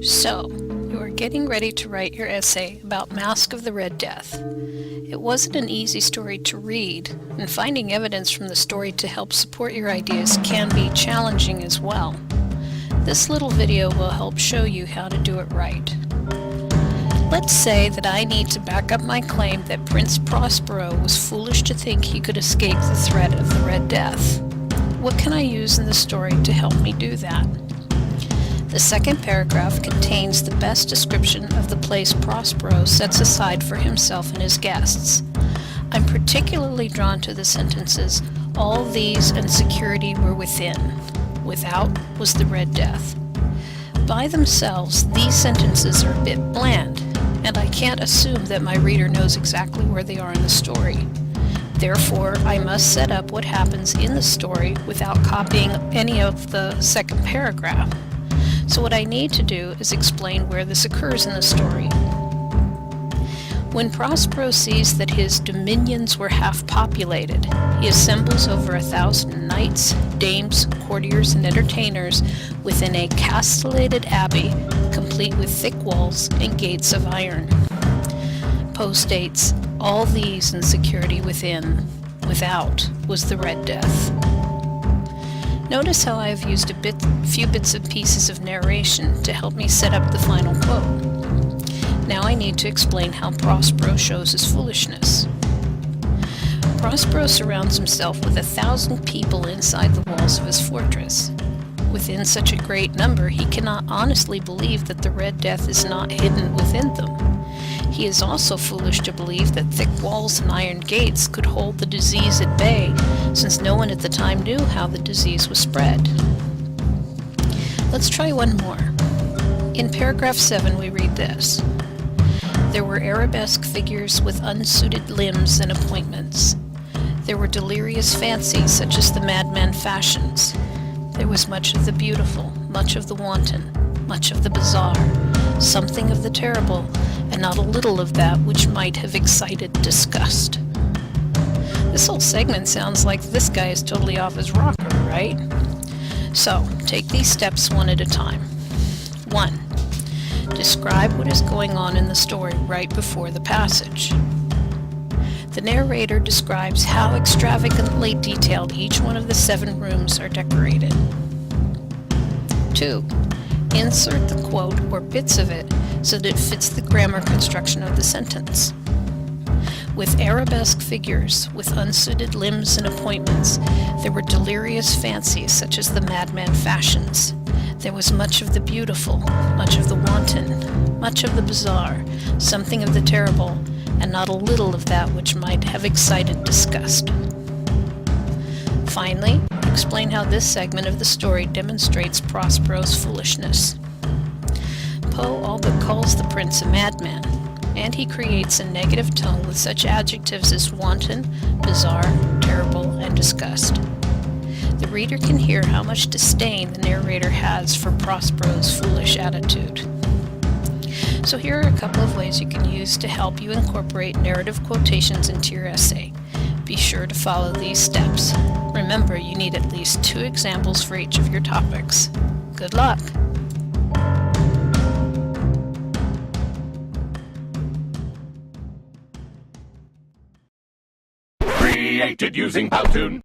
So, you are getting ready to write your essay about Mask of the Red Death. It wasn't an easy story to read, and finding evidence from the story to help support your ideas can be challenging as well. This little video will help show you how to do it right. Let's say that I need to back up my claim that Prince Prospero was foolish to think he could escape the threat of the Red Death. What can I use in the story to help me do that? The second paragraph contains the best description of the place Prospero sets aside for himself and his guests. I'm particularly drawn to the sentences, "All these and security were within. Without was the Red Death." By themselves, these sentences are a bit bland, and I can't assume that my reader knows exactly where they are in the story. Therefore, I must set up what happens in the story without copying any of the second paragraph. So what I need to do is explain where this occurs in the story. When Prospero sees that his dominions were half populated, he assembles over 1,000 knights, dames, courtiers, and entertainers within a castellated abbey, complete with thick walls and gates of iron. Poe states, "All these and security within. Without was the Red Death." Notice how I have used a few bits and pieces of narration to help me set up the final quote. Now I need to explain how Prospero shows his foolishness. Prospero surrounds himself with 1,000 people inside the walls of his fortress. Within such a great number, he cannot honestly believe that the Red Death is not hidden within them. He is also foolish to believe that thick walls and iron gates could hold the disease at bay, since no one at the time knew how the disease was spread. Let's try one more. In paragraph 7 we read this. There were arabesque figures with unsuited limbs and appointments. There were delirious fancies such as the madman fashions. There was much of the beautiful, much of the wanton, much of the bizarre, something of the terrible, and not a little of that which might have excited disgust. This whole segment sounds like this guy is totally off his rocker, right? So, take these steps one at a time. 1. Describe what is going on in the story right before the passage. The narrator describes how extravagantly detailed each one of the 7 rooms are decorated. 2. Insert the quote or bits of it so that it fits the grammar construction of the sentence. With arabesque figures, with unsuited limbs and appointments, there were delirious fancies such as the madman fashions. There was much of the beautiful, much of the wanton, much of the bizarre, something of the terrible, and not a little of that which might have excited disgust. Finally, explain how this segment of the story demonstrates Prospero's foolishness. Poe all but calls the prince a madman, and he creates a negative tone with such adjectives as wanton, bizarre, terrible, and disgust. The reader can hear how much disdain the narrator has for Prospero's foolish attitude. So here are a couple of ways you can use to help you incorporate narrative quotations into your essay. Be sure to follow these steps. Remember, you need at least 2 examples for each of your topics. Good luck! Created using Powtoon.